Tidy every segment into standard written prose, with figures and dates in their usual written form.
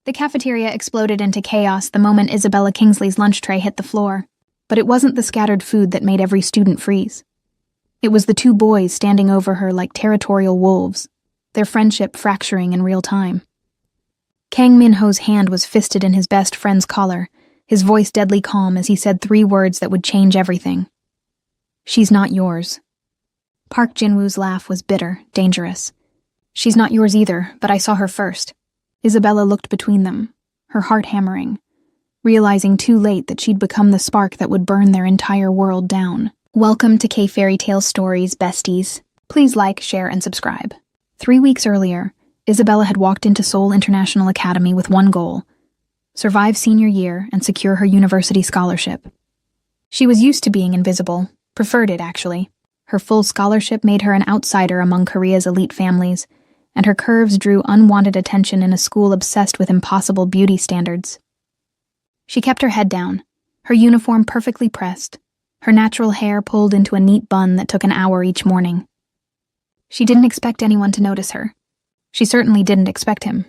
The cafeteria exploded into chaos the moment Isabella Kingsley's lunch tray hit the floor, but it wasn't the scattered food that made every student freeze. It was the two boys standing over her like territorial wolves, their friendship fracturing in real time. Kang Min-ho's hand was fisted in his best friend's collar, his voice deadly calm as he said 3 words that would change everything. "She's not yours." Park Jin-woo's laugh was bitter, dangerous. "She's not yours either, but I saw her first." Isabella looked between them, her heart hammering, realizing too late that she'd become the spark that would burn their entire world down. Welcome to K-Fairy Tale Stories, besties. Please like, share, and subscribe. 3 weeks earlier, Isabella had walked into Seoul International Academy with one goal: survive senior year and secure her university scholarship. She was used to being invisible, preferred it actually. Her full scholarship made her an outsider among Korea's elite families, and her curves drew unwanted attention in a school obsessed with impossible beauty standards. She kept her head down, her uniform perfectly pressed, her natural hair pulled into a neat bun that took an hour each morning. She didn't expect anyone to notice her. She certainly didn't expect him.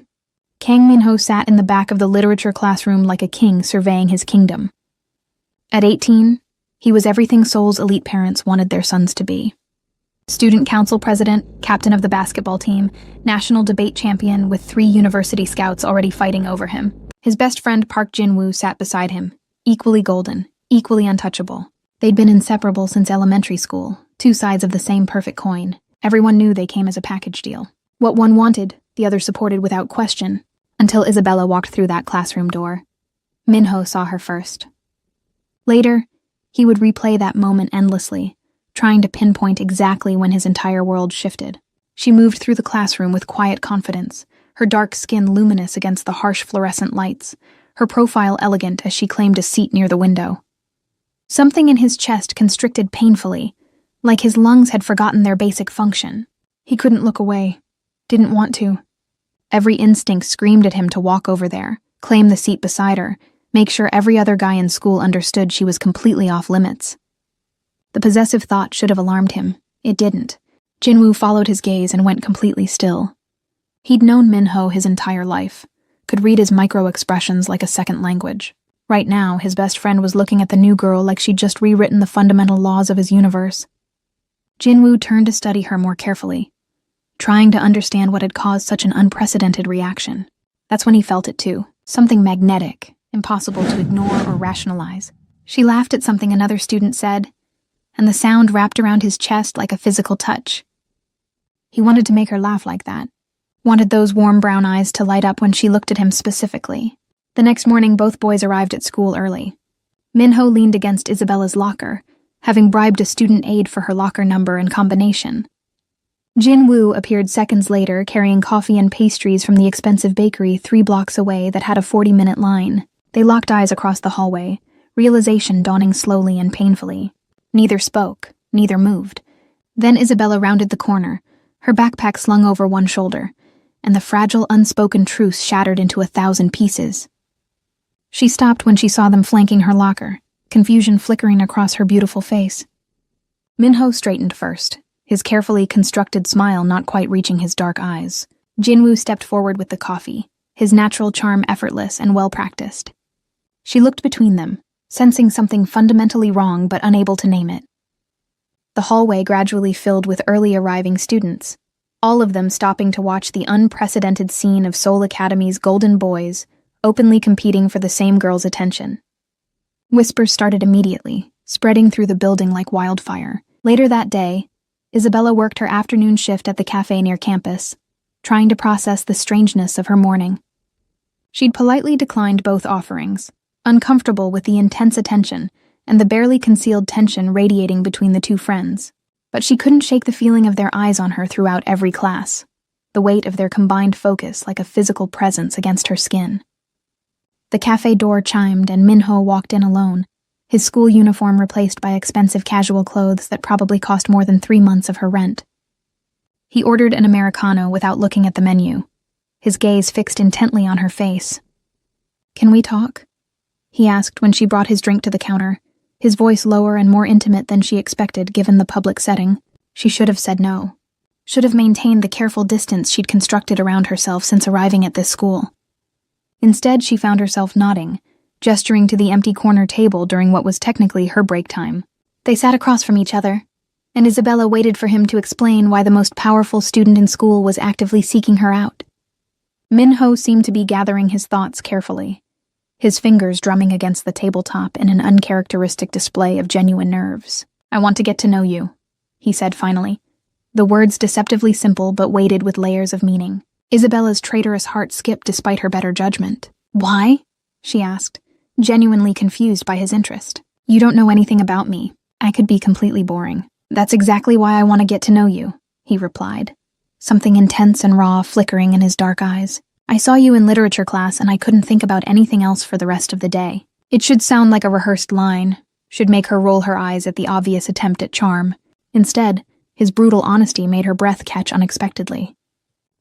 Kang Min-ho sat in the back of the literature classroom like a king surveying his kingdom. At 18, he was everything Seoul's elite parents wanted their sons to be. Student council president, captain of the basketball team, national debate champion with 3 university scouts already fighting over him. His best friend Park Jin-woo sat beside him, equally golden, equally untouchable. They'd been inseparable since elementary school, 2 sides of the same perfect coin. Everyone knew they came as a package deal. What one wanted, the other supported without question, until Isabella walked through that classroom door. Min-ho saw her first. Later, he would replay that moment endlessly, trying to pinpoint exactly when his entire world shifted. She moved through the classroom with quiet confidence, her dark skin luminous against the harsh fluorescent lights, her profile elegant as she claimed a seat near the window. Something in his chest constricted painfully, like his lungs had forgotten their basic function. He couldn't look away, didn't want to. Every instinct screamed at him to walk over there, claim the seat beside her, make sure every other guy in school understood she was completely off limits. The possessive thought should have alarmed him. It didn't. Jin-woo followed his gaze and went completely still. He'd known Min-ho his entire life, could read his micro-expressions like a second language. Right now, his best friend was looking at the new girl like she'd just rewritten the fundamental laws of his universe. Jin-woo turned to study her more carefully, trying to understand what had caused such an unprecedented reaction. That's when he felt it too, something magnetic, impossible to ignore or rationalize. She laughed at something another student said, and the sound wrapped around his chest like a physical touch. He wanted to make her laugh like that, wanted those warm brown eyes to light up when she looked at him specifically. The next morning, both boys arrived at school early. Min-ho leaned against Isabella's locker, having bribed a student aide for her locker number and combination. Jin-woo appeared seconds later, carrying coffee and pastries from the expensive bakery 3 blocks away that had a 40-minute line. They locked eyes across the hallway, realization dawning slowly and painfully. Neither spoke, neither moved. Then Isabella rounded the corner, her backpack slung over one shoulder, and the fragile, unspoken truce shattered into 1,000 pieces. She stopped when she saw them flanking her locker, confusion flickering across her beautiful face. Min-ho straightened first, his carefully constructed smile not quite reaching his dark eyes. Jin-woo stepped forward with the coffee, his natural charm effortless and well-practiced. She looked between them, sensing something fundamentally wrong but unable to name it. The hallway gradually filled with early arriving students, all of them stopping to watch the unprecedented scene of Seoul Academy's golden boys openly competing for the same girl's attention. Whispers started immediately, spreading through the building like wildfire. Later that day, Isabella worked her afternoon shift at the cafe near campus, trying to process the strangeness of her morning. She'd politely declined both offerings, uncomfortable with the intense attention and the barely concealed tension radiating between the two friends. But she couldn't shake the feeling of their eyes on her throughout every class, the weight of their combined focus like a physical presence against her skin. The cafe door chimed and Min-ho walked in alone, his school uniform replaced by expensive casual clothes that probably cost more than 3 months of her rent. He ordered an Americano without looking at the menu, his gaze fixed intently on her face. "Can we talk?" he asked when she brought his drink to the counter, his voice lower and more intimate than she expected given the public setting. She should have said no. Should have maintained the careful distance she'd constructed around herself since arriving at this school. Instead, she found herself nodding, gesturing to the empty corner table during what was technically her break time. They sat across from each other, and Isabella waited for him to explain why the most powerful student in school was actively seeking her out. Minho seemed to be gathering his thoughts carefully, his fingers drumming against the tabletop in an uncharacteristic display of genuine nerves. "I want to get to know you," he said finally, the words deceptively simple but weighted with layers of meaning. Isabella's traitorous heart skipped despite her better judgment. "Why?" she asked, genuinely confused by his interest. "You don't know anything about me. I could be completely boring." "That's exactly why I want to get to know you," he replied, something intense and raw flickering in his dark eyes. "I saw you in literature class and I couldn't think about anything else for the rest of the day." It should sound like a rehearsed line, should make her roll her eyes at the obvious attempt at charm. Instead, his brutal honesty made her breath catch unexpectedly.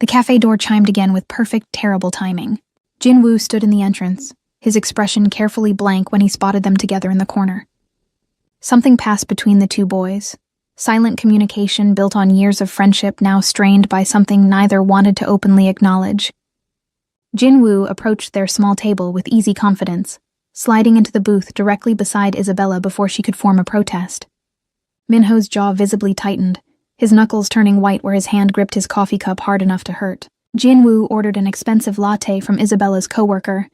The cafe door chimed again with perfect, terrible timing. Jinwoo stood in the entrance, his expression carefully blank when he spotted them together in the corner. Something passed between the two boys. Silent communication built on years of friendship now strained by something neither wanted to openly acknowledge. Jinwoo approached their small table with easy confidence, sliding into the booth directly beside Isabella before she could form a protest. Minho's jaw visibly tightened, his knuckles turning white where his hand gripped his coffee cup hard enough to hurt. Jinwoo ordered an expensive latte from Isabella's coworker,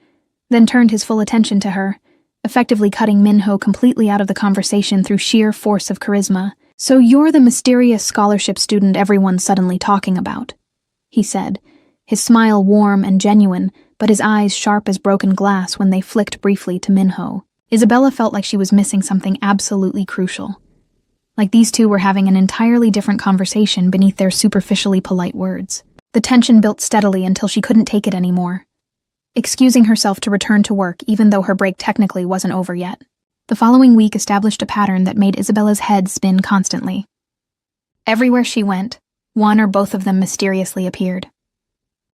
then turned his full attention to her, effectively cutting Minho completely out of the conversation through sheer force of charisma. "So you're the mysterious scholarship student everyone's suddenly talking about," he said, his smile warm and genuine, but his eyes sharp as broken glass when they flicked briefly to Minho. Isabella felt like she was missing something absolutely crucial. Like these two were having an entirely different conversation beneath their superficially polite words. The tension built steadily until she couldn't take it anymore, excusing herself to return to work even though her break technically wasn't over yet. The following week established a pattern that made Isabella's head spin constantly. Everywhere she went, one or both of them mysteriously appeared.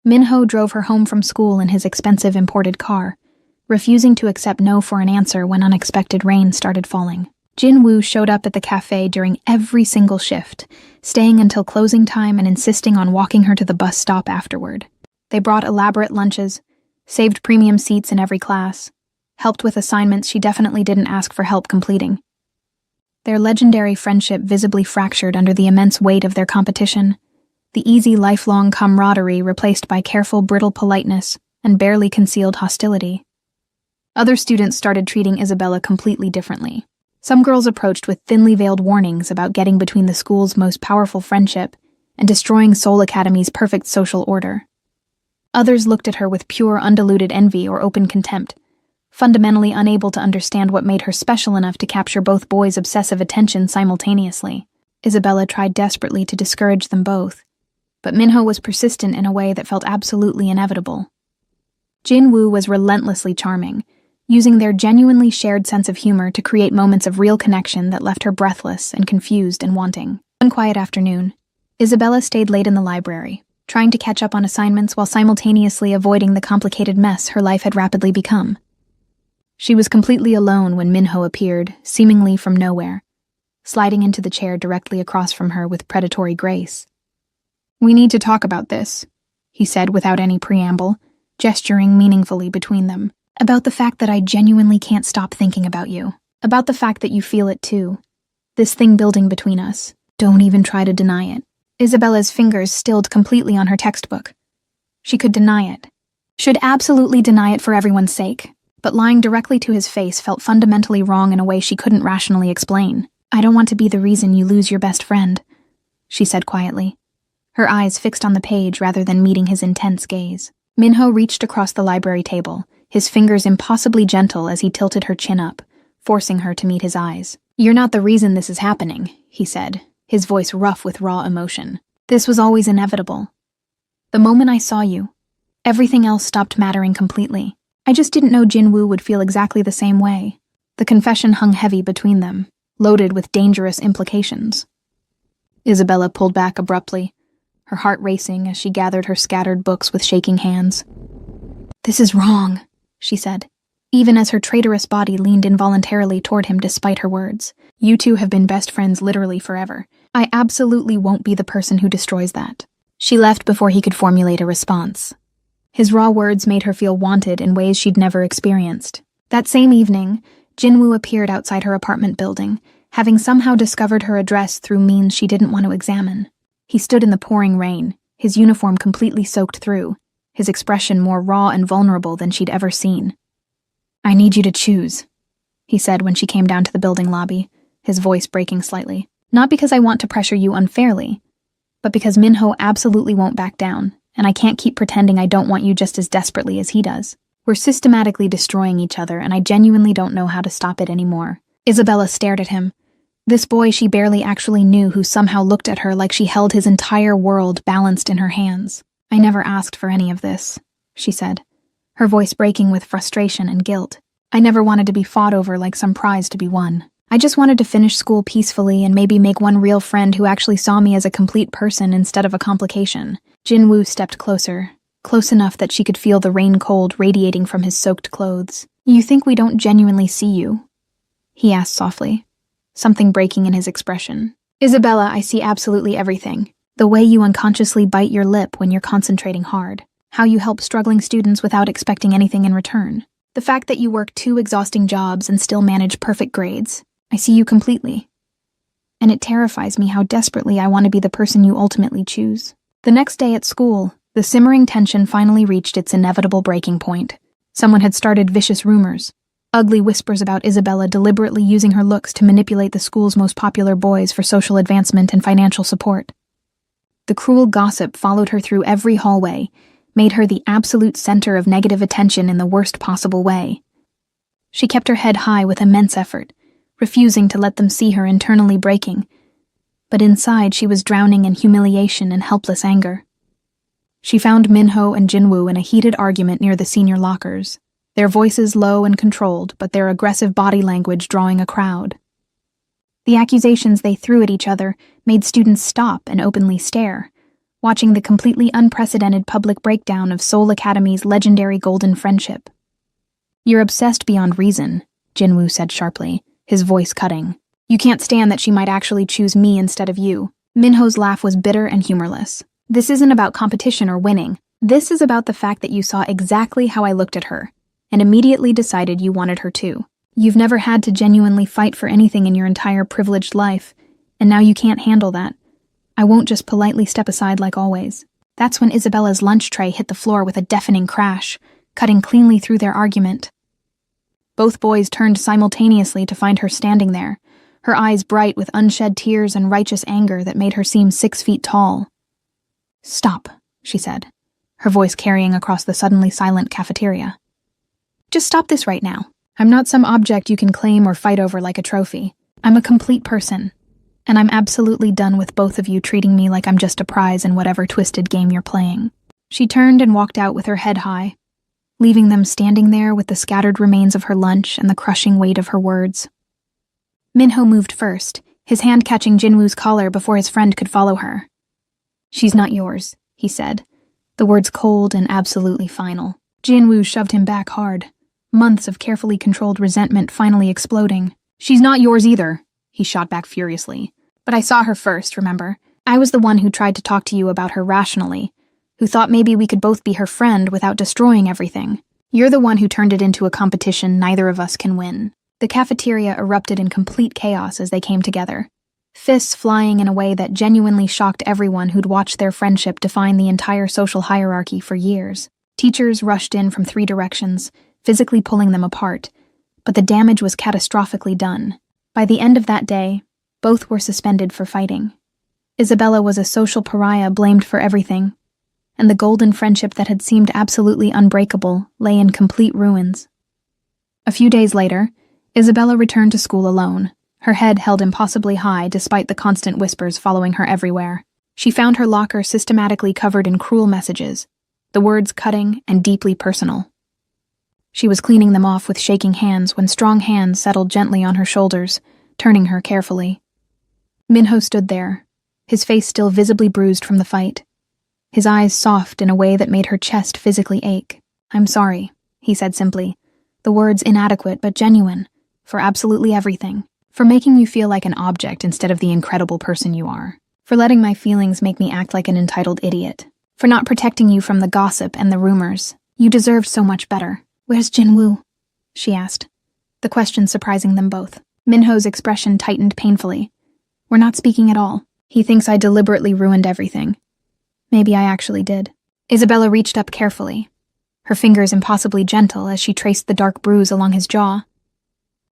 Minho drove her home from school in his expensive imported car, refusing to accept no for an answer when unexpected rain started falling. Jinwoo showed up at the cafe during every single shift, staying until closing time and insisting on walking her to the bus stop afterward. They brought elaborate lunches, saved premium seats in every class, helped with assignments she definitely didn't ask for help completing. Their legendary friendship visibly fractured under the immense weight of their competition, the easy lifelong camaraderie replaced by careful brittle politeness and barely concealed hostility. Other students started treating Isabella completely differently. Some girls approached with thinly veiled warnings about getting between the school's most powerful friendship and destroying Seoul Academy's perfect social order. Others looked at her with pure, undiluted envy or open contempt, fundamentally unable to understand what made her special enough to capture both boys' obsessive attention simultaneously. Isabella tried desperately to discourage them both, but Minho was persistent in a way that felt absolutely inevitable. Jinwoo was relentlessly charming, using their genuinely shared sense of humor to create moments of real connection that left her breathless and confused and wanting. One quiet afternoon, Isabella stayed late in the library, trying to catch up on assignments while simultaneously avoiding the complicated mess her life had rapidly become. She was completely alone when Minho appeared, seemingly from nowhere, sliding into the chair directly across from her with predatory grace. "We need to talk about this," he said without any preamble, gesturing meaningfully between them. "About the fact that I genuinely can't stop thinking about you. About the fact that you feel it too. This thing building between us. Don't even try to deny it." Isabella's fingers stilled completely on her textbook. She could deny it. Should absolutely deny it for everyone's sake. But lying directly to his face felt fundamentally wrong in a way she couldn't rationally explain. "I don't want to be the reason you lose your best friend," she said quietly, her eyes fixed on the page rather than meeting his intense gaze. Minho reached across the library table, his fingers impossibly gentle as he tilted her chin up, forcing her to meet his eyes. "You're not the reason this is happening," he said, his voice rough with raw emotion. "This was always inevitable. The moment I saw you, everything else stopped mattering completely. I just didn't know Jinwoo would feel exactly the same way." The confession hung heavy between them, loaded with dangerous implications. Isabella pulled back abruptly, her heart racing as she gathered her scattered books with shaking hands. "This is wrong," she said, even as her traitorous body leaned involuntarily toward him despite her words. "You two have been best friends literally forever. I absolutely won't be the person who destroys that." She left before he could formulate a response. His raw words made her feel wanted in ways she'd never experienced. That same evening, Jinwoo appeared outside her apartment building, having somehow discovered her address through means she didn't want to examine. He stood in the pouring rain, his uniform completely soaked through, his expression more raw and vulnerable than she'd ever seen. "I need you to choose," he said when she came down to the building lobby, his voice breaking slightly. "Not because I want to pressure you unfairly, but because Minho absolutely won't back down, and I can't keep pretending I don't want you just as desperately as he does. We're systematically destroying each other, and I genuinely don't know how to stop it anymore." Isabella stared at him. This boy she barely actually knew who somehow looked at her like she held his entire world balanced in her hands. "I never asked for any of this," she said, her voice breaking with frustration and guilt. "I never wanted to be fought over like some prize to be won. I just wanted to finish school peacefully and maybe make one real friend who actually saw me as a complete person instead of a complication." Jinwoo stepped closer, close enough that she could feel the rain cold radiating from his soaked clothes. "You think we don't genuinely see you?" he asked softly, something breaking in his expression. "Isabella, I see absolutely everything. The way you unconsciously bite your lip when you're concentrating hard. How you help struggling students without expecting anything in return. The fact that you work 2 exhausting jobs and still manage perfect grades. I see you completely. And it terrifies me how desperately I want to be the person you ultimately choose." The next day at school, the simmering tension finally reached its inevitable breaking point. Someone had started vicious rumors. Ugly whispers about Isabella deliberately using her looks to manipulate the school's most popular boys for social advancement and financial support. The cruel gossip followed her through every hallway, made her the absolute center of negative attention in the worst possible way. She kept her head high with immense effort, refusing to let them see her internally breaking, but inside she was drowning in humiliation and helpless anger. She found Minho and Jinwoo in a heated argument near the senior lockers, their voices low and controlled, but their aggressive body language drawing a crowd. The accusations they threw at each other made students stop and openly stare, watching the completely unprecedented public breakdown of Seoul Academy's legendary golden friendship. "You're obsessed beyond reason," Jinwoo said sharply, his voice cutting. "You can't stand that she might actually choose me instead of you." Minho's laugh was bitter and humorless. "This isn't about competition or winning. This is about the fact that you saw exactly how I looked at her, and immediately decided you wanted her too. You've never had to genuinely fight for anything in your entire privileged life, and now you can't handle that. I won't just politely step aside like always." That's when Isabella's lunch tray hit the floor with a deafening crash, cutting cleanly through their argument. Both boys turned simultaneously to find her standing there, her eyes bright with unshed tears and righteous anger that made her seem 6 feet tall. "Stop," she said, her voice carrying across the suddenly silent cafeteria. "Just stop this right now. I'm not some object you can claim or fight over like a trophy. I'm a complete person, and I'm absolutely done with both of you treating me like I'm just a prize in whatever twisted game you're playing." She turned and walked out with her head high, leaving them standing there with the scattered remains of her lunch and the crushing weight of her words. Minho moved first, his hand catching Jinwoo's collar before his friend could follow her. "She's not yours," he said, the words cold and absolutely final. Jinwoo shoved him back hard, months of carefully controlled resentment finally exploding. "She's not yours either," he shot back furiously. "But I saw her first, remember? I was the one who tried to talk to you about her rationally, who thought maybe we could both be her friend without destroying everything. You're the one who turned it into a competition neither of us can win." The cafeteria erupted in complete chaos as they came together, fists flying in a way that genuinely shocked everyone who'd watched their friendship define the entire social hierarchy for years. Teachers rushed in from 3 directions, physically pulling them apart, but the damage was catastrophically done. By the end of that day, both were suspended for fighting. Isabella was a social pariah blamed for everything, and the golden friendship that had seemed absolutely unbreakable lay in complete ruins. A few days later, Isabella returned to school alone, her head held impossibly high despite the constant whispers following her everywhere. She found her locker systematically covered in cruel messages, the words cutting and deeply personal. She was cleaning them off with shaking hands when strong hands settled gently on her shoulders, turning her carefully. Minho stood there, his face still visibly bruised from the fight, his eyes soft in a way that made her chest physically ache. "I'm sorry," he said simply, the words inadequate but genuine, for absolutely everything. "For making you feel like an object instead of the incredible person you are. For letting my feelings make me act like an entitled idiot." For not protecting you from the gossip and the rumors. You deserved so much better. Where's Jinwoo? She asked, the question surprising them both. Minho's expression tightened painfully. We're not speaking at all. He thinks I deliberately ruined everything. Maybe I actually did. Isabella reached up carefully, her fingers impossibly gentle as she traced the dark bruise along his jaw.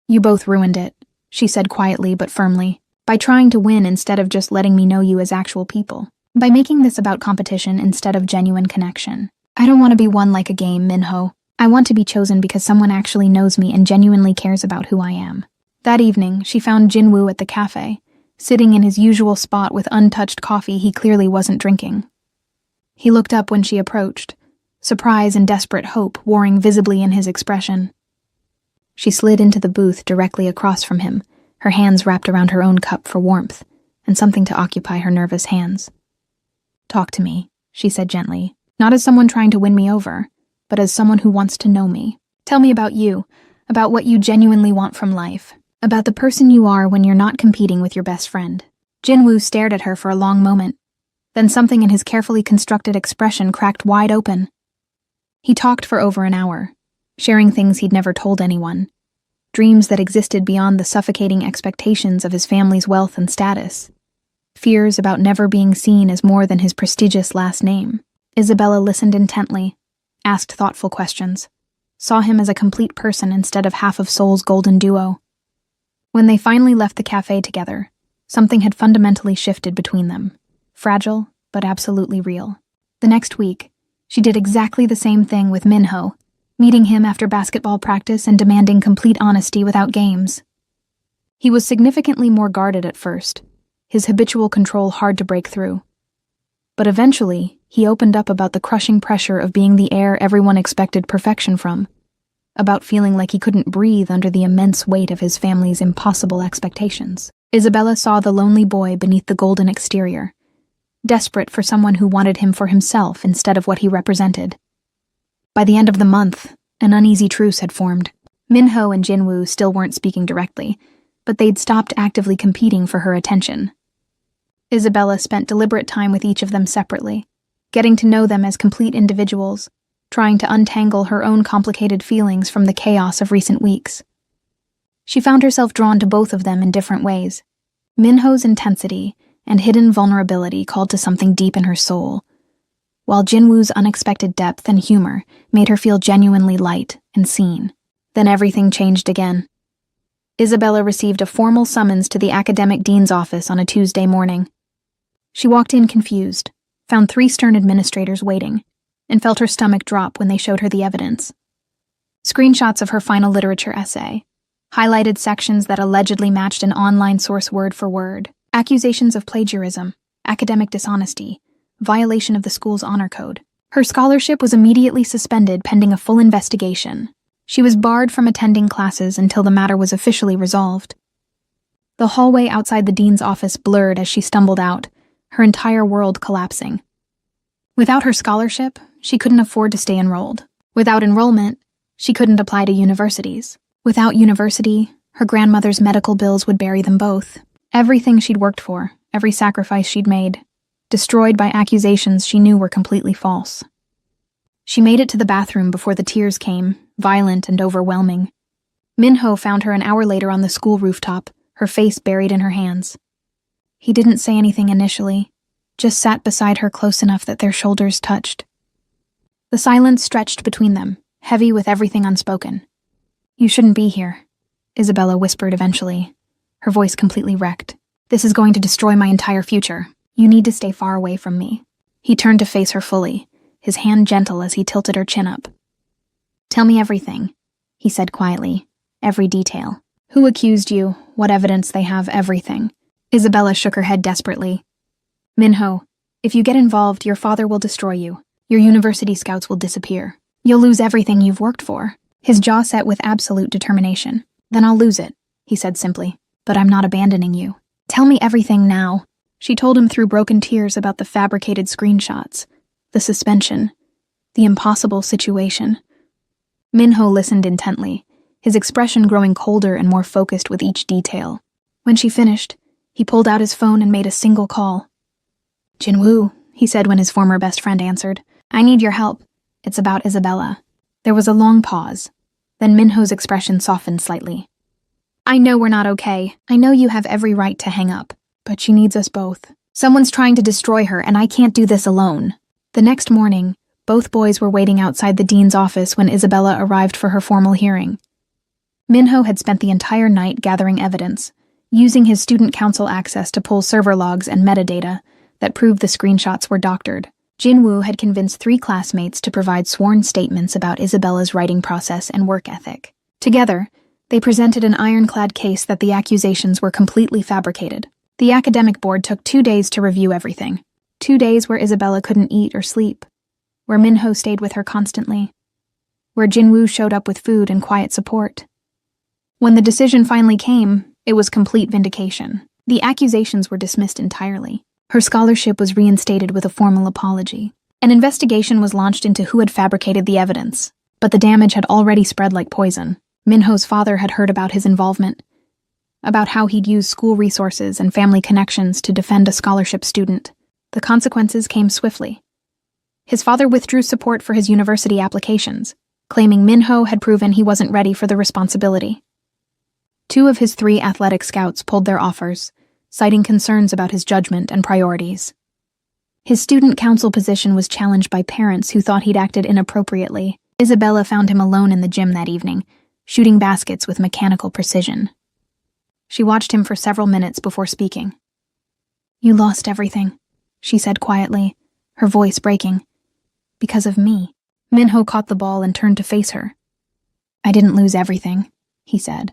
You both ruined it, she said quietly but firmly, by trying to win instead of just letting me know you as actual people. By making this about competition instead of genuine connection. I don't want to be won like a game, Minho. I want to be chosen because someone actually knows me and genuinely cares about who I am. That evening, she found Jinwoo at the cafe, sitting in his usual spot with untouched coffee he clearly wasn't drinking. He looked up when she approached, surprise and desperate hope warring visibly in his expression. She slid into the booth directly across from him, her hands wrapped around her own cup for warmth and something to occupy her nervous hands. Talk to me, she said gently, not as someone trying to win me over, but as someone who wants to know me. Tell me about you, about what you genuinely want from life, about the person you are when you're not competing with your best friend. Jinwoo stared at her for a long moment. Then something in his carefully constructed expression cracked wide open. He talked for over an hour, sharing things he'd never told anyone, dreams that existed beyond the suffocating expectations of his family's wealth and status, fears about never being seen as more than his prestigious last name. Isabella listened intently, asked thoughtful questions, saw him as a complete person instead of half of Seoul's golden duo. When they finally left the cafe together, something had fundamentally shifted between them, fragile but absolutely real. The next week, she did exactly the same thing with Minho, meeting him after basketball practice and demanding complete honesty without games. He was significantly more guarded at first, his habitual control hard to break through. But eventually, he opened up about the crushing pressure of being the heir everyone expected perfection from, about feeling like he couldn't breathe under the immense weight of his family's impossible expectations. Isabella saw the lonely boy beneath the golden exterior, desperate for someone who wanted him for himself instead of what he represented. By the end of the month, an uneasy truce had formed. Minho and Jinwoo still weren't speaking directly, but they'd stopped actively competing for her attention. Isabella spent deliberate time with each of them separately, getting to know them as complete individuals, trying to untangle her own complicated feelings from the chaos of recent weeks. She found herself drawn to both of them in different ways. Minho's intensity and hidden vulnerability called to something deep in her soul, while Jinwoo's unexpected depth and humor made her feel genuinely light and seen. Then everything changed again. Isabella received a formal summons to the academic dean's office on a Tuesday morning. She walked in confused, found 3 stern administrators waiting, and felt her stomach drop when they showed her the evidence. Screenshots of her final literature essay, highlighted sections that allegedly matched an online source word for word, accusations of plagiarism, academic dishonesty, violation of the school's honor code. Her scholarship was immediately suspended pending a full investigation. She was barred from attending classes until the matter was officially resolved. The hallway outside the dean's office blurred as she stumbled out, her entire world collapsing. Without her scholarship, she couldn't afford to stay enrolled. Without enrollment, she couldn't apply to universities. Without university, her grandmother's medical bills would bury them both. Everything she'd worked for, every sacrifice she'd made, destroyed by accusations she knew were completely false. She made it to the bathroom before the tears came, violent and overwhelming. Minho found her an hour later on the school rooftop, her face buried in her hands. He didn't say anything initially, just sat beside her close enough that their shoulders touched. The silence stretched between them, heavy with everything unspoken. You shouldn't be here, Isabella whispered eventually, her voice completely wrecked. This is going to destroy my entire future. You need to stay far away from me. He turned to face her fully, his hand gentle as he tilted her chin up. Tell me everything, he said quietly, every detail. Who accused you, what evidence they have, everything. Isabella shook her head desperately. Minho, if you get involved, your father will destroy you. Your university scouts will disappear. You'll lose everything you've worked for. His jaw set with absolute determination. Then I'll lose it, he said simply. But I'm not abandoning you. Tell me everything now. She told him through broken tears about the fabricated screenshots, the suspension, the impossible situation. Minho listened intently, his expression growing colder and more focused with each detail. When she finished, he pulled out his phone and made a single call. Jinwoo, he said when his former best friend answered. I need your help. It's about Isabella. There was a long pause. Then Minho's expression softened slightly. I know we're not okay. I know you have every right to hang up. But she needs us both. Someone's trying to destroy her, and I can't do this alone. The next morning, both boys were waiting outside the dean's office when Isabella arrived for her formal hearing. Minho had spent the entire night gathering evidence, using his student council access to pull server logs and metadata that proved the screenshots were doctored. Jinwoo had convinced 3 classmates to provide sworn statements about Isabella's writing process and work ethic. Together, they presented an ironclad case that the accusations were completely fabricated. The academic board took 2 days to review everything. 2 days where Isabella couldn't eat or sleep, where Minho stayed with her constantly, where Jinwoo showed up with food and quiet support. When the decision finally came, it was complete vindication. The accusations were dismissed entirely. Her scholarship was reinstated with a formal apology. An investigation was launched into who had fabricated the evidence, but the damage had already spread like poison. Minho's father had heard about his involvement, about how he'd used school resources and family connections to defend a scholarship student. The consequences came swiftly. His father withdrew support for his university applications, claiming Minho had proven he wasn't ready for the responsibility. 2 of his 3 athletic scouts pulled their offers, citing concerns about his judgment and priorities. His student council position was challenged by parents who thought he'd acted inappropriately. Isabella found him alone in the gym that evening, shooting baskets with mechanical precision. She watched him for several minutes before speaking. You lost everything, she said quietly, her voice breaking. Because of me. Minho caught the ball and turned to face her. I didn't lose everything, he said,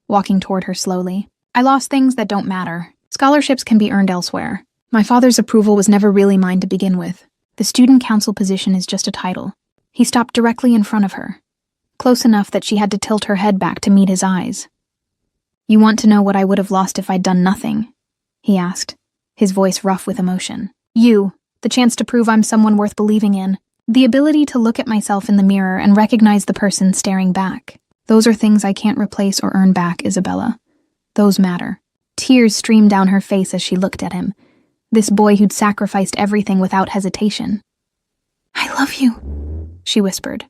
walking toward her slowly. I lost things that don't matter. Scholarships can be earned elsewhere. My father's approval was never really mine to begin with. The student council position is just a title. He stopped directly in front of her, close enough that she had to tilt her head back to meet his eyes. You want to know what I would have lost if I'd done nothing? He asked, his voice rough with emotion. You, the chance to prove I'm someone worth believing in, the ability to look at myself in the mirror and recognize the person staring back. Those are things I can't replace or earn back, Isabella. Those matter. Tears streamed down her face as she looked at him, this boy who'd sacrificed everything without hesitation. I love you, she whispered,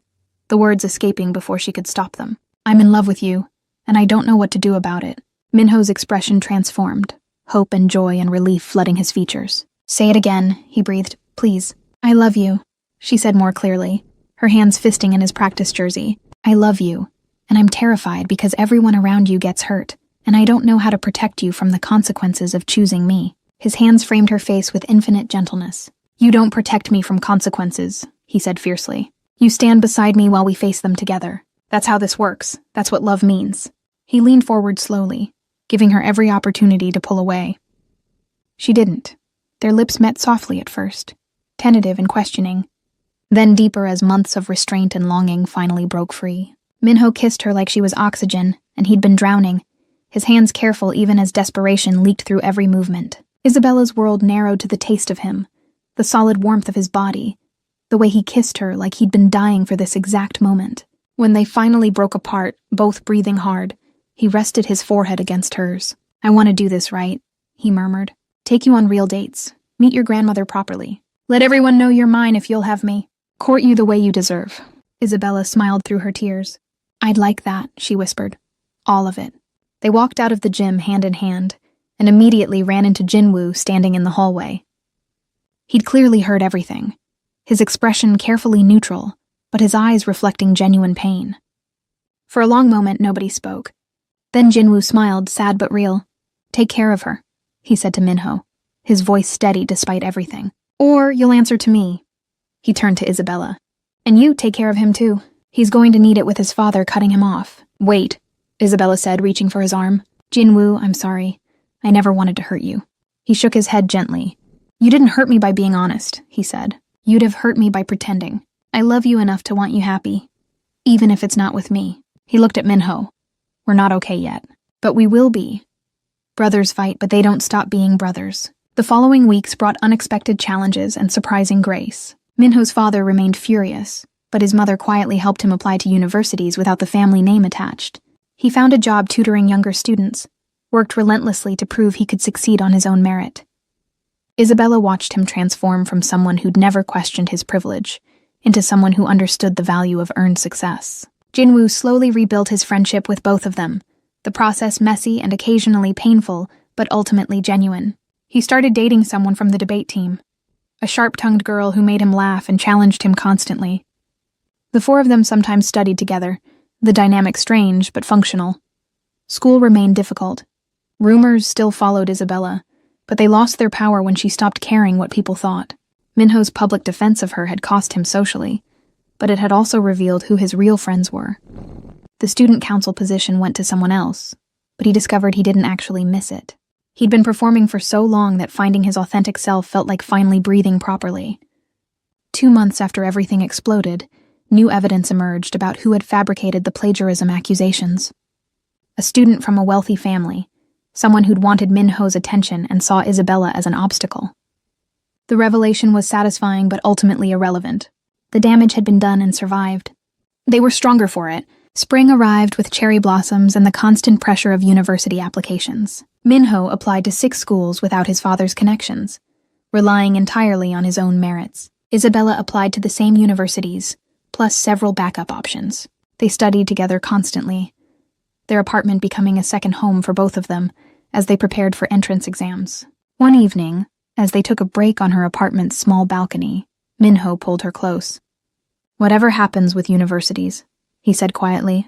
the words escaping before she could stop them. I'm in love with you, and I don't know what to do about it. Minho's expression transformed, hope and joy and relief flooding his features. Say it again, he breathed. Please. I love you, she said more clearly, her hands fisting in his practice jersey. I love you, and I'm terrified because everyone around you gets hurt, and I don't know how to protect you from the consequences of choosing me. His hands framed her face with infinite gentleness. You don't protect me from consequences, he said fiercely. You stand beside me while we face them together. That's how this works. That's what love means. He leaned forward slowly, giving her every opportunity to pull away. She didn't. Their lips met softly at first, tentative and questioning, then deeper as months of restraint and longing finally broke free. Minho kissed her like she was oxygen, and he'd been drowning, his hands careful even as desperation leaked through every movement. Isabella's world narrowed to the taste of him, the solid warmth of his body, the way he kissed her like he'd been dying for this exact moment. When they finally broke apart, both breathing hard, he rested his forehead against hers. I want to do this right, he murmured. Take you on real dates. Meet your grandmother properly. Let everyone know you're mine if you'll have me. Court you the way you deserve. Isabella smiled through her tears. I'd like that, she whispered. All of it. They walked out of the gym hand in hand, and immediately ran into Jinwoo standing in the hallway. He'd clearly heard everything, his expression carefully neutral, but his eyes reflecting genuine pain. For a long moment, nobody spoke. Then Jinwoo smiled, sad but real. Take care of her, he said to Minho, his voice steady despite everything. Or you'll answer to me. He turned to Isabella. And you take care of him too. He's going to need it with his father cutting him off. Wait, Isabella said, reaching for his arm. Jinwoo, I'm sorry. I never wanted to hurt you. He shook his head gently. You didn't hurt me by being honest, he said. You'd have hurt me by pretending. I love you enough to want you happy, even if it's not with me. He looked at Minho. We're not okay yet, but we will be. Brothers fight, but they don't stop being brothers. The following weeks brought unexpected challenges and surprising grace. Minho's father remained furious, but his mother quietly helped him apply to universities without the family name attached. He found a job tutoring younger students, worked relentlessly to prove he could succeed on his own merit. Isabella watched him transform from someone who'd never questioned his privilege into someone who understood the value of earned success. Jinwoo slowly rebuilt his friendship with both of them, the process messy and occasionally painful, but ultimately genuine. He started dating someone from the debate team, a sharp-tongued girl who made him laugh and challenged him constantly. The four of them sometimes studied together, the dynamic strange but functional. School remained difficult. Rumors still followed Isabella, but they lost their power when she stopped caring what people thought. Minho's public defense of her had cost him socially, but it had also revealed who his real friends were. The student council position went to someone else, but he discovered he didn't actually miss it. He'd been performing for so long that finding his authentic self felt like finally breathing properly. 2 months after everything exploded, new evidence emerged about who had fabricated the plagiarism accusations. A student from a wealthy family, someone who'd wanted Minho's attention and saw Isabella as an obstacle. The revelation was satisfying but ultimately irrelevant. The damage had been done and survived. They were stronger for it. Spring arrived with cherry blossoms and the constant pressure of university applications. Minho applied to 6 schools without his father's connections, relying entirely on his own merits. Isabella applied to the same universities, plus several backup options. They studied together constantly, their apartment becoming a second home for both of them as they prepared for entrance exams. One evening, as they took a break on her apartment's small balcony, Minho pulled her close. "Whatever happens with universities," he said quietly,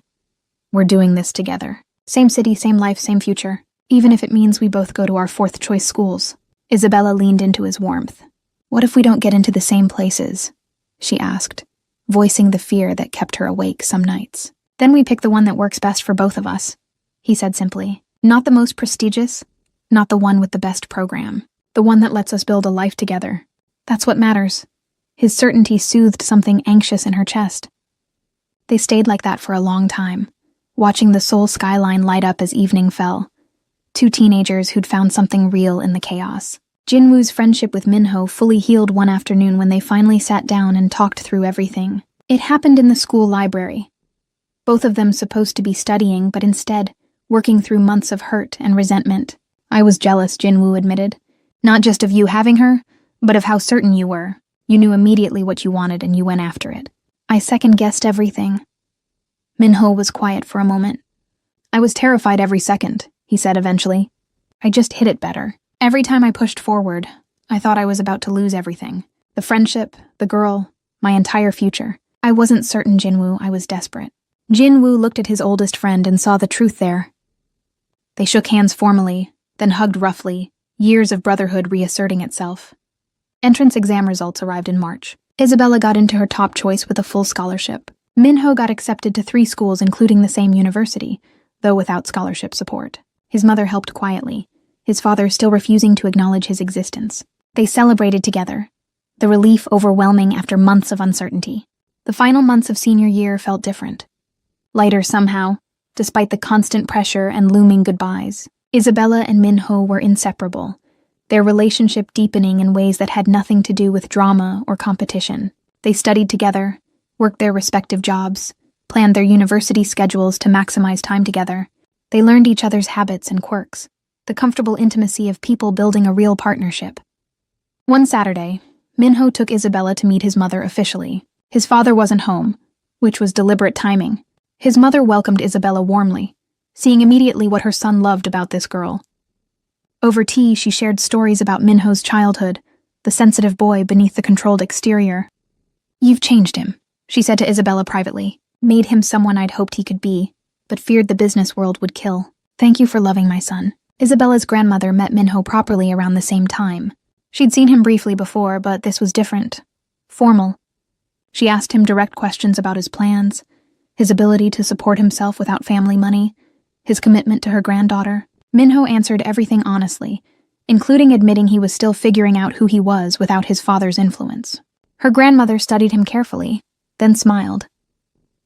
"we're doing this together. Same city, same life, same future. Even if it means we both go to our 4th-choice schools." Isabella leaned into his warmth. "What if we don't get into the same places?" she asked, voicing the fear that kept her awake some nights. "Then we pick the one that works best for both of us," he said simply. "Not the most prestigious, not the one with the best program. The one that lets us build a life together. That's what matters." His certainty soothed something anxious in her chest. They stayed like that for a long time, watching the Seoul skyline light up as evening fell. 2 teenagers who'd found something real in the chaos. Jinwoo's friendship with Minho fully healed one afternoon when they finally sat down and talked through everything. It happened in the school library. Both of them supposed to be studying, but instead, working through months of hurt and resentment. "I was jealous," Jinwoo admitted. "Not just of you having her, but of how certain you were. You knew immediately what you wanted and you went after it. I second-guessed everything." Minho was quiet for a moment. "I was terrified every second," he said eventually. "I just hid it better. Every time I pushed forward, I thought I was about to lose everything. The friendship, the girl, my entire future. I wasn't certain, Jinwoo. I was desperate." Jinwoo looked at his oldest friend and saw the truth there. They shook hands formally, then hugged roughly, years of brotherhood reasserting itself. Entrance exam results arrived in March. Isabella got into her top choice with a full scholarship. Minho got accepted to 3 schools including the same university, though without scholarship support. His mother helped quietly, his father still refusing to acknowledge his existence. They celebrated together, the relief overwhelming after months of uncertainty. The final months of senior year felt different. Lighter somehow, despite the constant pressure and looming goodbyes. Isabella and Minho were inseparable, their relationship deepening in ways that had nothing to do with drama or competition. They studied together, worked their respective jobs, planned their university schedules to maximize time together. They learned each other's habits and quirks, the comfortable intimacy of people building a real partnership. One Saturday, Minho took Isabella to meet his mother officially. His father wasn't home, which was deliberate timing. His mother welcomed Isabella warmly, seeing immediately what her son loved about this girl. Over tea, she shared stories about Minho's childhood, the sensitive boy beneath the controlled exterior. "You've changed him," she said to Isabella privately. "Made him someone I'd hoped he could be, but feared the business world would kill. Thank you for loving my son." Isabella's grandmother met Minho properly around the same time. She'd seen him briefly before, but this was different. Formal. She asked him direct questions about his plans, his ability to support himself without family money, his commitment to her granddaughter. Minho answered everything honestly, including admitting he was still figuring out who he was without his father's influence. Her grandmother studied him carefully, then smiled.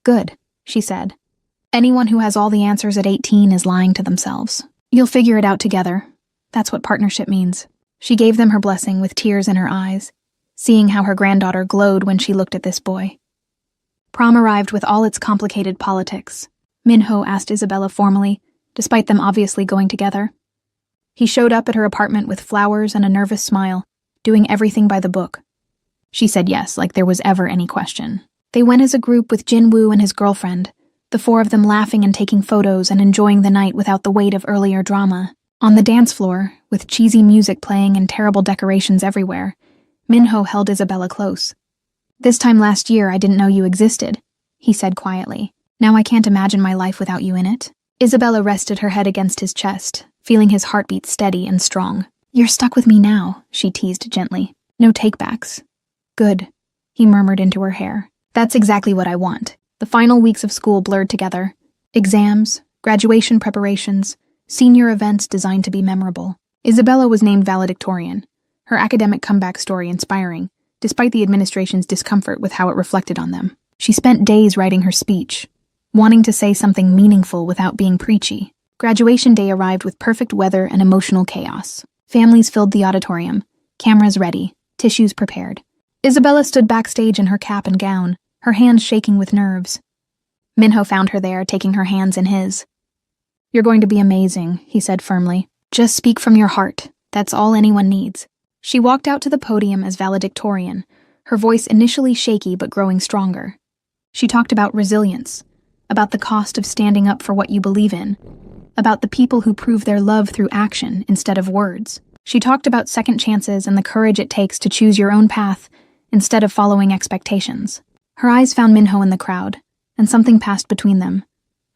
"Good," she said. "Anyone who has all the answers at 18 is lying to themselves. You'll figure it out together. That's what partnership means." She gave them her blessing with tears in her eyes, seeing how her granddaughter glowed when she looked at this boy. Prom arrived with all its complicated politics. Minho asked Isabella formally, despite them obviously going together. He showed up at her apartment with flowers and a nervous smile. doing everything by the book. She said yes, like there was ever any question. They went as a group with Jinwoo and his girlfriend, the four of them laughing and taking photos and enjoying the night without the weight of earlier drama. On the dance floor, with cheesy music playing and terrible decorations everywhere, Minho held Isabella close. "This time last year I didn't know you existed," he said quietly. "Now I can't imagine my life without you in it." Isabella rested her head against his chest, feeling his heartbeat steady and strong. "You're stuck with me now," she teased gently. "No takebacks." "Good," he murmured into her hair. "That's exactly what I want." The final weeks of school blurred together. Exams, graduation preparations, senior events designed to be memorable. Isabella was named valedictorian, her academic comeback story inspiring, despite the administration's discomfort with how it reflected on them. She spent days writing her speech, wanting to say something meaningful without being preachy. Graduation day arrived with perfect weather and emotional chaos. Families filled the auditorium, cameras ready, tissues prepared. Isabella stood backstage in her cap and gown, her hands shaking with nerves. Minho found her there, taking her hands in his. "You're going to be amazing," he said firmly. "Just speak from your heart. That's all anyone needs." She walked out to the podium as valedictorian, her voice initially shaky but growing stronger. She talked about resilience, about the cost of standing up for what you believe in, about the people who prove their love through action instead of words. She talked about second chances and the courage it takes to choose your own path instead of following expectations. Her eyes found Minho in the crowd, and something passed between them,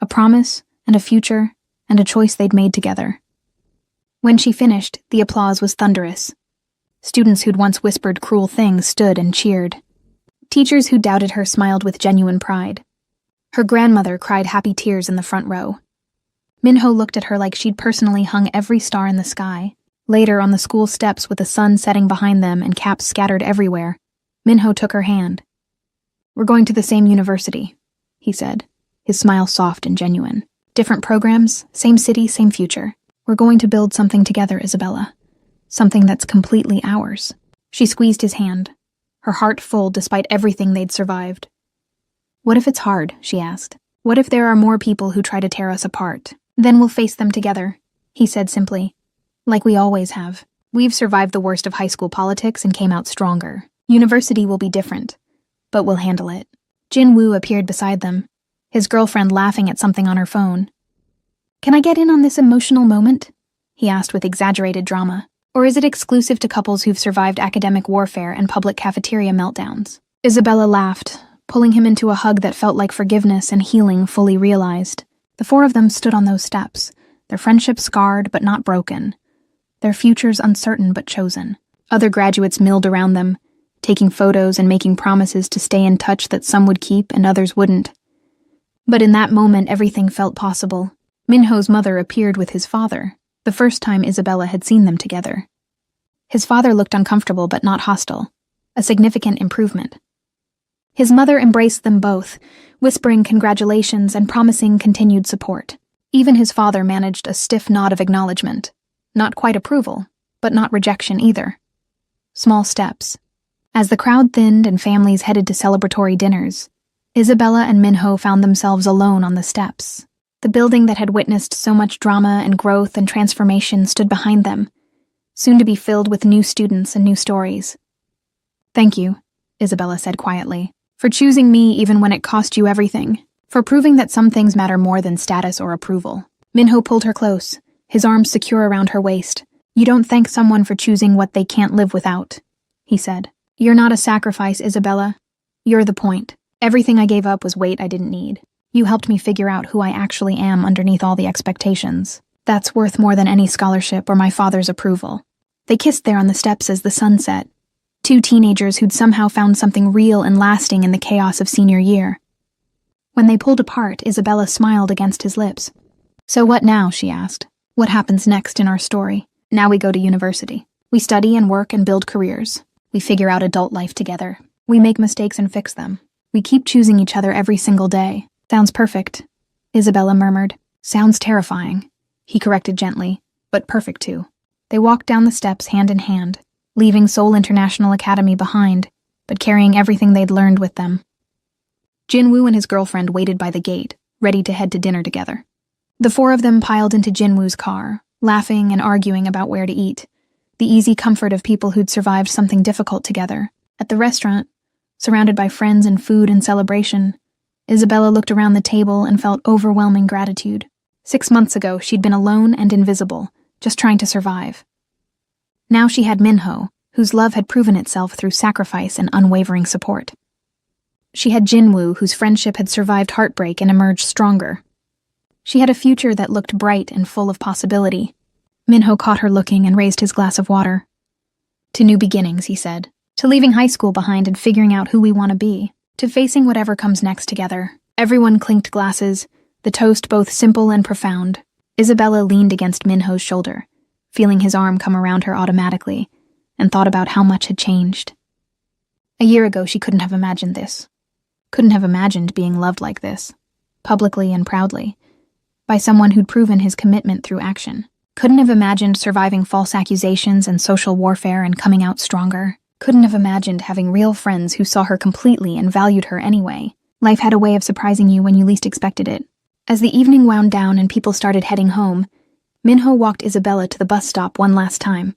a promise and a future and a choice they'd made together. When she finished, the applause was thunderous. Students who'd once whispered cruel things stood and cheered. Teachers who doubted her smiled with genuine pride. Her grandmother cried happy tears in the front row. Minho looked at her like she'd personally hung every star in the sky. Later, on the school steps with the sun setting behind them and caps scattered everywhere, Minho took her hand. "We're going to the same university," he said, his smile soft and genuine. "Different programs, same city, same future. We're going to build something together, Isabella. Something that's completely ours." She squeezed his hand, her heart full despite everything they'd survived. "What if it's hard?" she asked. "What if there are more people who try to tear us apart? Then we'll face them together," he said simply. "Like we always have. We've survived the worst of high school politics and came out stronger. University will be different, but we'll handle it." Jinwoo appeared beside them, his girlfriend laughing at something on her phone. "Can I get in on this emotional moment?" he asked with exaggerated drama. "Or is it exclusive to couples who've survived academic warfare and public cafeteria meltdowns?" Isabella laughed, pulling him into a hug that felt like forgiveness and healing fully realized. The four of them stood on those steps, their friendship scarred but not broken, their futures uncertain but chosen. Other graduates milled around them, taking photos and making promises to stay in touch that some would keep and others wouldn't. But in that moment, everything felt possible. Minho's mother appeared with his father, the first time Isabella had seen them together. His father looked uncomfortable but not hostile, a significant improvement. His mother embraced them both, whispering congratulations and promising continued support. Even his father managed a stiff nod of acknowledgement. Not quite approval, but not rejection either. Small steps. As the crowd thinned and families headed to celebratory dinners, Isabella and Minho found themselves alone on the steps. The building that had witnessed so much drama and growth and transformation stood behind them, soon to be filled with new students and new stories. "Thank you," Isabella said quietly, "for choosing me even when it cost you everything, for proving that some things matter more than status or approval." Minho pulled her close, his arms secure around her waist. "You don't thank someone for choosing what they can't live without," he said. "You're not a sacrifice, Isabella. You're the point. Everything I gave up was weight I didn't need. You helped me figure out who I actually am underneath all the expectations. That's worth more than any scholarship or my father's approval." They kissed there on the steps as the sun set, two teenagers who'd somehow found something real and lasting in the chaos of senior year. When they pulled apart, Isabella smiled against his lips. "So what now?" she asked. "What happens next in our story?" "Now we go to university. We study and work and build careers. We figure out adult life together. We make mistakes and fix them. We keep choosing each other every single day." "Sounds perfect," Isabella murmured. "Sounds terrifying," he corrected gently, "but perfect too." They walked down the steps hand in hand, leaving Seoul International Academy behind, but carrying everything they'd learned with them. Jinwoo and his girlfriend waited by the gate, ready to head to dinner together. The four of them piled into Jinwoo's car, laughing and arguing about where to eat. the easy comfort of people who'd survived something difficult together. At the restaurant, surrounded by friends and food and celebration, Isabella looked around the table and felt overwhelming gratitude. 6 months ago, she'd been alone and invisible, just trying to survive. Now she had Minho, whose love had proven itself through sacrifice and unwavering support. She had Jinwoo, whose friendship had survived heartbreak and emerged stronger. She had a future that looked bright and full of possibility. Minho caught her looking and raised his glass of water. To new beginnings, he said. To leaving high school behind and figuring out who we want to be. To facing whatever comes next together. Everyone clinked glasses, the toast both simple and profound. Isabella leaned against Minho's shoulder, feeling his arm come around her automatically, and thought about how much had changed. A year ago, she couldn't have imagined this. Couldn't have imagined being loved like this, publicly and proudly, by someone who'd proven his commitment through action. Couldn't have imagined surviving false accusations and social warfare and coming out stronger. Couldn't have imagined having real friends who saw her completely and valued her anyway. Life had a way of surprising you when you least expected it. As the evening wound down and people started heading home, Minho walked Isabella to the bus stop one last time.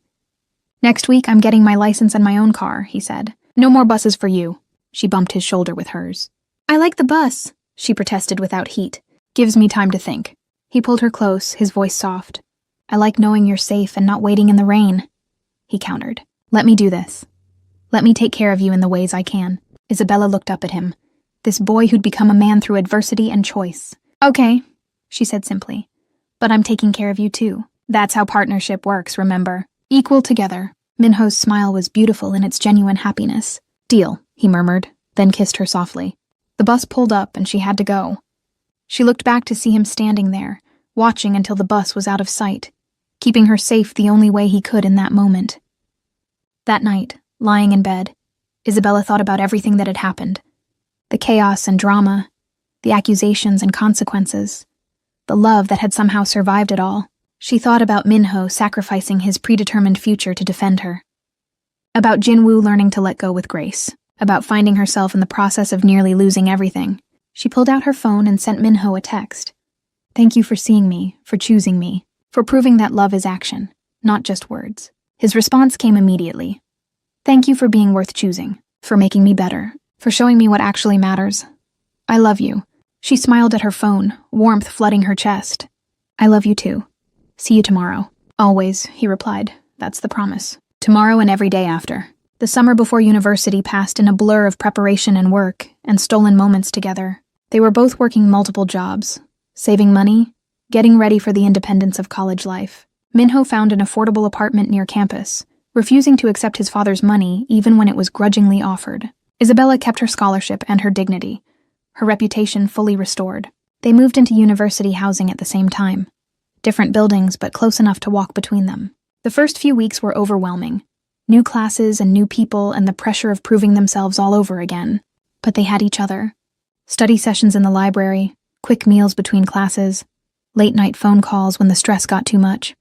"Next week, I'm getting my license and my own car," he said. "No more buses for you." She bumped his shoulder with hers. "I like the bus," she protested without heat. "Gives me time to think." He pulled her close, his voice soft. "I like knowing you're safe and not waiting in the rain," he countered. "Let me do this. Let me take care of you in the ways I can." Isabella looked up at him, this boy who'd become a man through adversity and choice. "Okay," she said simply. "But I'm taking care of you too. That's how partnership works, remember? Equal together." Minho's smile was beautiful in its genuine happiness. "Deal," he murmured, then kissed her softly. The bus pulled up and she had to go. She looked back to see him standing there, watching until the bus was out of sight, keeping her safe the only way he could in that moment. That night, lying in bed, Isabella thought about everything that had happened. The chaos and drama, the accusations and consequences, the love that had somehow survived it all. She thought about Minho sacrificing his predetermined future to defend her. About Jinwoo learning to let go with grace. About finding herself in the process of nearly losing everything. She pulled out her phone and sent Minho a text. "Thank you for seeing me, for choosing me, for proving that love is action, not just words." His response came immediately. "Thank you for being worth choosing, for making me better, for showing me what actually matters. I love you." She smiled at her phone, warmth flooding her chest. "I love you too. See you tomorrow." "Always," he replied. "That's the promise. Tomorrow and every day after." The summer before university passed in a blur of preparation and work, and stolen moments together. They were both working multiple jobs, saving money, getting ready for the independence of college life. Minho found an affordable apartment near campus, refusing to accept his father's money even when it was grudgingly offered. Isabella kept her scholarship and her dignity, her reputation fully restored. They moved into university housing at the same time. Different buildings, but close enough to walk between them. The first few weeks were overwhelming. New classes and new people and the pressure of proving themselves all over again. But they had each other. Study sessions in the library, quick meals between classes, late-night phone calls when the stress got too much.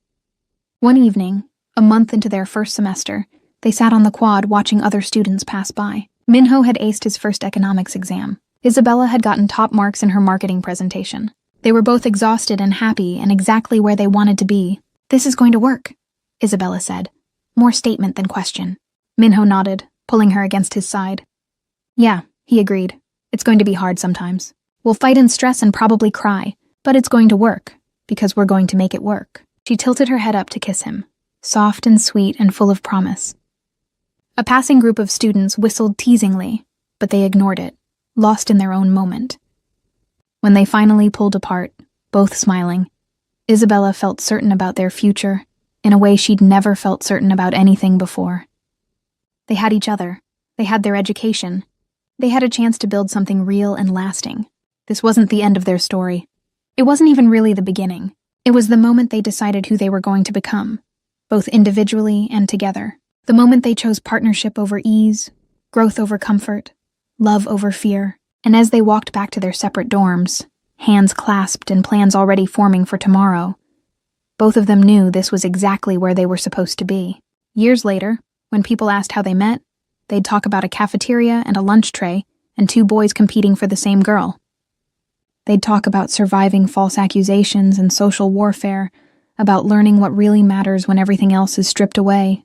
One evening, a month into their first semester, they sat on the quad watching other students pass by. Minho had aced his first economics exam. Isabella had gotten top marks in her marketing presentation. They were both exhausted and happy and exactly where they wanted to be. "This is going to work," Isabella said, more statement than question. Minho nodded, pulling her against his side. "Yeah," he agreed. "It's going to be hard sometimes. We'll fight in stress and probably cry, but it's going to work, because we're going to make it work." She tilted her head up to kiss him, soft and sweet and full of promise. A passing group of students whistled teasingly, but they ignored it, lost in their own moment. When they finally pulled apart, both smiling, Isabella felt certain about their future in a way she'd never felt certain about anything before. They had each other. They had their education. They had a chance to build something real and lasting. This wasn't the end of their story. It wasn't even really the beginning. It was the moment they decided who they were going to become, both individually and together. The moment they chose partnership over ease, growth over comfort, love over fear. And as they walked back to their separate dorms, hands clasped and plans already forming for tomorrow, both of them knew this was exactly where they were supposed to be. Years later, when people asked how they met, they'd talk about a cafeteria and a lunch tray and two boys competing for the same girl. They'd talk about surviving false accusations and social warfare, about learning what really matters when everything else is stripped away,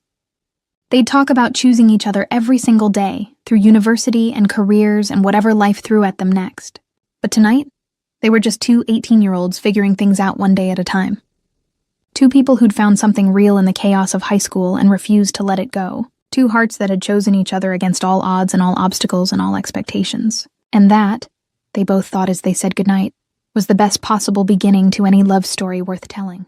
They'd talk about choosing each other every single day, through university and careers and whatever life threw at them next. But tonight, they were just two 18-year-olds figuring things out one day at a time. Two people who'd found something real in the chaos of high school and refused to let it go. Two hearts that had chosen each other against all odds and all obstacles and all expectations. And that, they both thought as they said goodnight, was the best possible beginning to any love story worth telling.